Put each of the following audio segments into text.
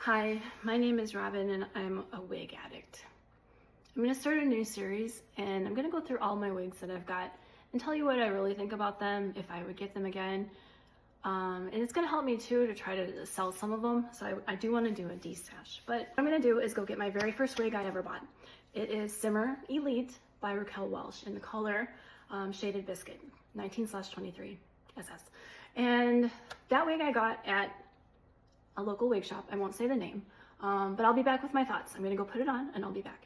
Hi, my name is Robin and I'm a wig addict. I'm going to start a new series and I'm going to go through all my wigs that I've got and tell you what I really think about them, if I would get them again. And it's going to help me too to try to sell some of them. So I do want to do a destash. But what I'm going to do is go get my very first wig I ever bought. It is Simmer Elite by Raquel Welch in the color Shaded Biscuit, 19/23 SS. And that wig I got at a local wig shop. I won't say the name, but I'll be back with my thoughts. I'm gonna go put it on and I'll be back.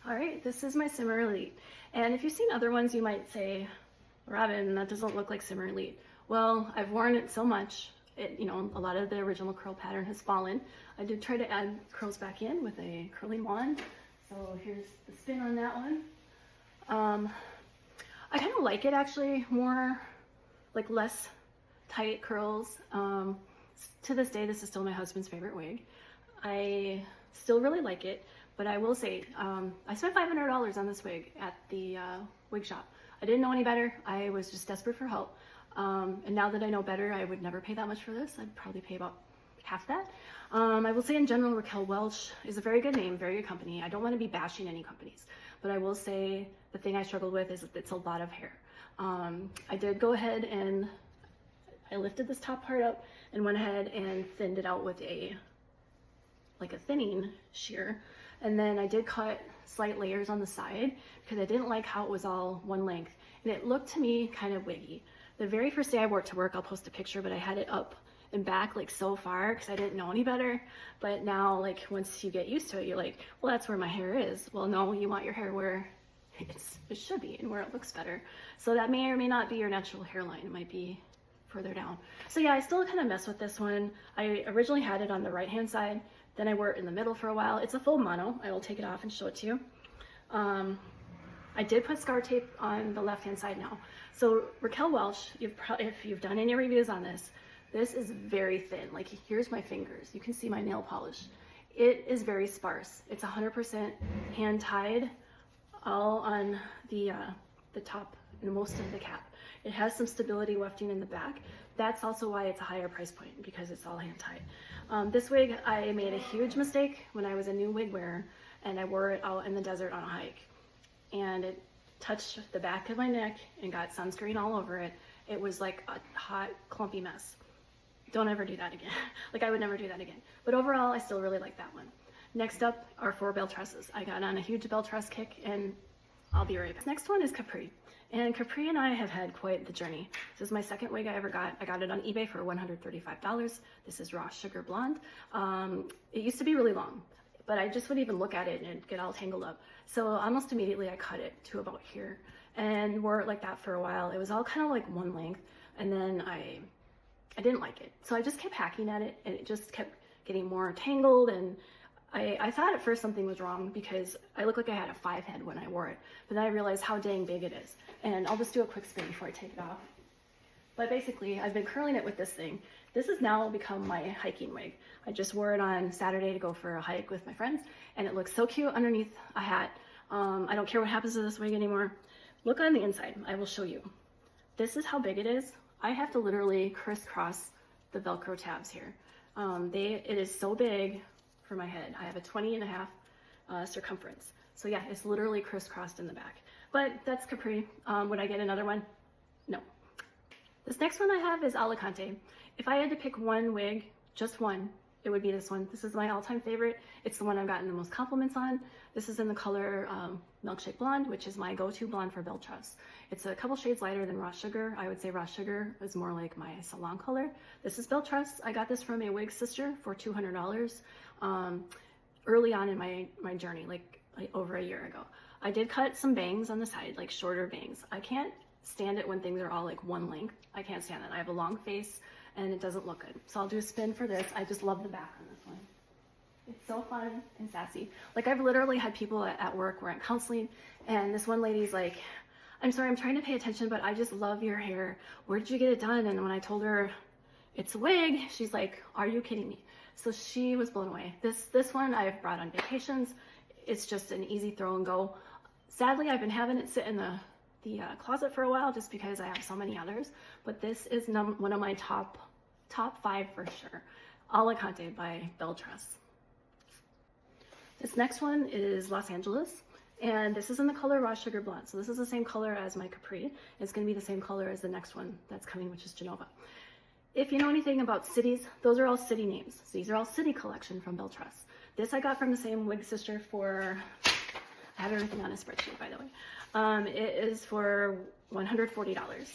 All right, this is my Simmer Elite. And if you've seen other ones, you might say, Robin, that doesn't look like Simmer Elite. Well, I've worn it so much, a lot of the original curl pattern has fallen. I did try to add curls back in with a curling wand. So here's the spin on that one. I kind of like it actually, more like less tight curls. To this day, this is still my husband's favorite wig. I still really like it, but I will say, I spent $500 on this wig at the wig shop. I didn't know any better. I was just desperate for help. And now that I know better, I would never pay that much for this. I'd probably pay about half that. I will say in general, Raquel Welch is a very good name, very good company. I don't want to be bashing any companies, but I will say the thing I struggled with is it's a lot of hair. I did go ahead and I lifted this top part up and went ahead and thinned it out with a thinning shear. And then I did cut slight layers on the side because I didn't like how it was all one length. And it looked to me kind of wiggy. The very first day I wore it to work, I'll post a picture, but I had it up and back like so far because I didn't know any better. But now, like, once you get used to it, you're like, well, that's where my hair is. Well, no, you want your hair where it should be and where it looks better. So that may or may not be your natural hairline. It might be further down. So yeah, I still kind of mess with this one. I originally had it on the right hand side, then I wore it in the middle for a while. It's a full mono. I will take it off and show it to you. I did put scar tape on the left hand side now. So Raquel Welch, if you've done any reviews on this, this is very thin. Like, here's my fingers. You can see my nail polish. It is very sparse. It's 100% hand tied, all on the top and most of the cap. It has some stability wefting in the back. That's also why it's a higher price point, because it's all hand tied. This wig, I made a huge mistake when I was a new wig wearer and I wore it out in the desert on a hike. And it touched the back of my neck and got sunscreen all over it. It was like a hot, clumpy mess. Don't ever do that again. Like, I would never do that again. But overall, I still really like that one. Next up are 4 Belle tresses. I got on a huge Belle tress kick and I'll be right back. Next one is Capri. And Capri and I have had quite the journey. This is my second wig I ever got. I got it on eBay for $135. This is raw sugar blonde. It used to be really long, but I just wouldn't even look at it and it'd get all tangled up. So almost immediately I cut it to about here and wore it like that for a while. It was all kind of like one length, and then I didn't like it. So I just kept hacking at it and it just kept getting more tangled, and I thought at first something was wrong because I looked like I had a 5 head when I wore it, but then I realized how dang big it is. And I'll just do a quick spin before I take it off. But basically, I've been curling it with this thing. This has now become my hiking wig. I just wore it on Saturday to go for a hike with my friends, and it looks so cute underneath a hat. I don't care what happens to this wig anymore. Look on the inside, I will show you. This is how big it is. I have to literally crisscross the Velcro tabs here. It is so big for my head. I have a 20.5 circumference. So yeah, it's literally crisscrossed in the back. But that's Capri. Would I get another one? No. This next one I have is Alicante. If I had to pick one wig, just one, it would be this one. This is my all-time favorite. It's the one I've gotten the most compliments on. This is in the color Milkshake Blonde, which is my go-to blonde for Belle Tress. It's a couple shades lighter than Raw Sugar. I would say Raw Sugar is more like my salon color. This is Belle Tress. I got this from a wig sister for $200 early on in my journey, like over a year ago. I did cut some bangs on the side, like shorter bangs. I can't stand it when things are all like one length. I can't stand that. I have a long face and it doesn't look good. So I'll do a spin for this. I just love the back on this one. It's so fun and sassy. Like, I've literally had people at work, we're at counseling, and this one lady's like, I'm sorry, I'm trying to pay attention, but I just love your hair. Where did you get it done? And when I told her it's a wig, she's like, are you kidding me? So she was blown away. This one I've brought on vacations. It's just an easy throw and go. Sadly, I've been having it sit in the closet for a while just because I have so many others, but this is one of my top 5 for sure. Alicante by Belle Tress. This next one is Los Angeles, and this is in the color Raw Sugar Blonde. So this is the same color as my Capri. It's going to be the same color as the next one that's coming, which is Genova. If you know anything about cities, those are all city names. So these are all city collection from Belle Tress. This I got from the same wig sister for, I have everything on a spreadsheet, by the way. It is for $140.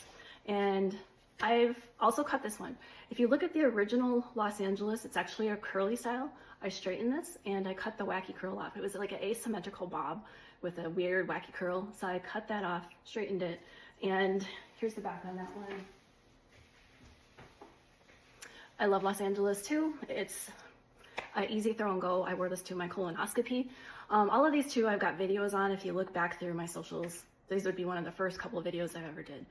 And I've also cut this one. If you look at the original Los Angeles, it's actually a curly style. I straightened this and I cut the wacky curl off. It was like an asymmetrical bob with a weird wacky curl. So I cut that off, straightened it, and here's the back on that one. I love Los Angeles too. It's an easy throw and go. I wore this to my colonoscopy. All of these two I've got videos on. If you look back through my socials, these would be one of the first couple of videos I ever did.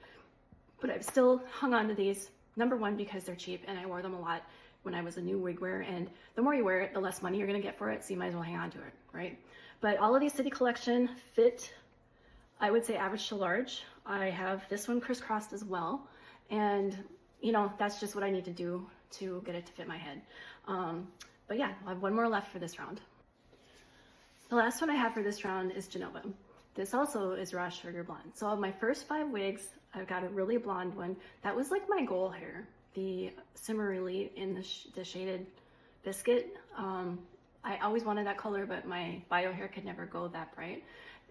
But I've still hung on to these. Number one, because they're cheap and I wore them a lot when I was a new wig wearer, and the more you wear it, the less money you're gonna get for it, so you might as well hang on to it, right? But all of these city collection fit, I would say, average to large. I have this one crisscrossed as well, and you know, that's just what I need to do to get it to fit my head. But yeah, I have one more left for this round. The last one I have for this round is Genova. This also is Raw Sugar Blonde. So of my first 5 wigs, I've got a really blonde one. That was like my goal hair, the Cimarelli in the shaded Biscuit. I always wanted that color, but my bio hair could never go that bright.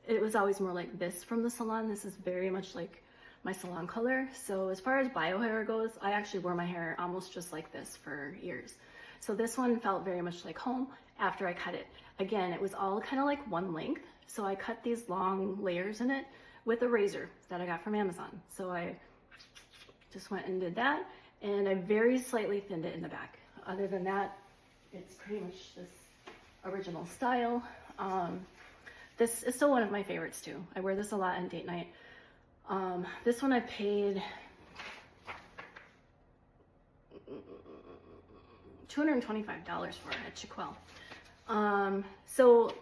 It was always more like this from the salon. This is very much like my salon color. So as far as bio hair goes, I actually wore my hair almost just like this for years. So this one felt very much like home after I cut it. Again, it was all kind of like one length. So I cut these long layers in it with a razor that I got from Amazon. So I just went and did that, and I very slightly thinned it in the back. Other than that, it's pretty much this original style. This is still one of my favorites too. I wear this a lot on date night. This one I paid $225 for it at Raquel. So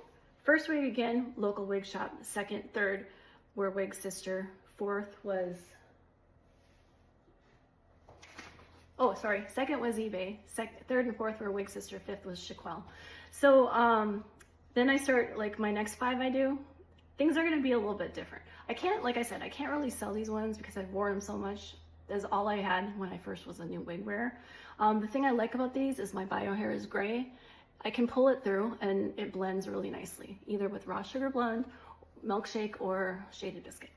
first wig, again, local wig shop. Second, third were wig sister. Fourth was, oh, sorry. Second was eBay. Third and fourth were wig sister. Fifth was Raquel. So then I start, like my next 5 I do, things are going to be a little bit different. I can't, like I said, I can't really sell these ones because I've worn them so much. That's all I had when I first was a new wig wearer. The thing I like about these is my bio hair is gray. I can pull it through and it blends really nicely, either with Raw Sugar Blonde, Milkshake, or Shaded Biscuit.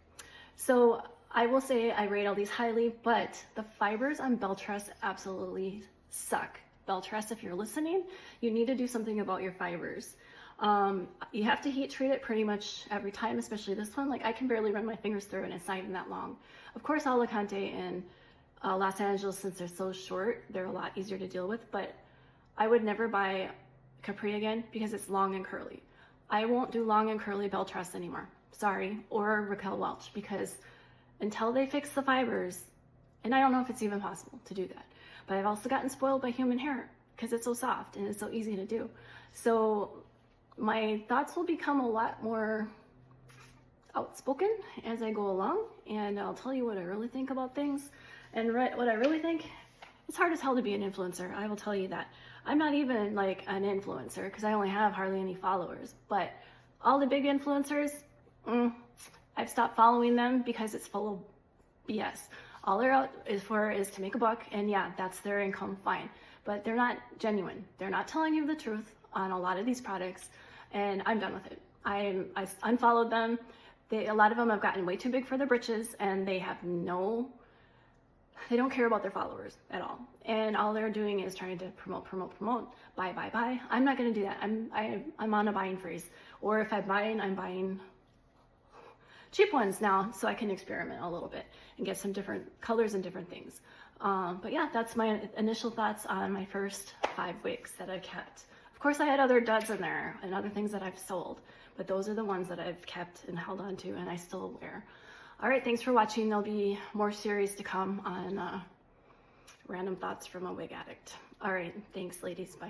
So I will say I rate all these highly, but the fibers on Belle Tress absolutely suck. Belle Tress, if you're listening, you need to do something about your fibers. You have to heat treat it pretty much every time, especially this one. Like I can barely run my fingers through it and it's not even that long. Of course, Alicante and Los Angeles, since they're so short, they're a lot easier to deal with, but I would never buy Capri again because it's long and curly. I won't do long and curly Belle Tress anymore. Sorry. Or Raquel Welch, because until they fix the fibers, and I don't know if it's even possible to do that, but I've also gotten spoiled by human hair because it's so soft and it's so easy to do. So my thoughts will become a lot more outspoken as I go along, and I'll tell you what I really think about things. And what I really think, it's hard as hell to be an influencer. I will tell you that. I'm not even like an influencer because I only have hardly any followers, but all the big influencers, I've stopped following them because it's full of BS. All they're out is to make a buck, and yeah, that's their income, fine. But they're not genuine. They're not telling you the truth on a lot of these products, and I'm done with it. I unfollowed them. A lot of them have gotten way too big for their britches, and they don't care about their followers at all. And all they're doing is trying to promote, buy. I'm not gonna do that. I'm on a buying freeze. Or if I'm buying cheap ones now so I can experiment a little bit and get some different colors and different things. But yeah, that's my initial thoughts on my first 5 wigs that I've kept. Of course, I had other duds in there and other things that I've sold, but those are the ones that I've kept and held on to and I still wear. All right, thanks for watching. There'll be more series to come on random thoughts from a wig addict. All right, thanks ladies, bye.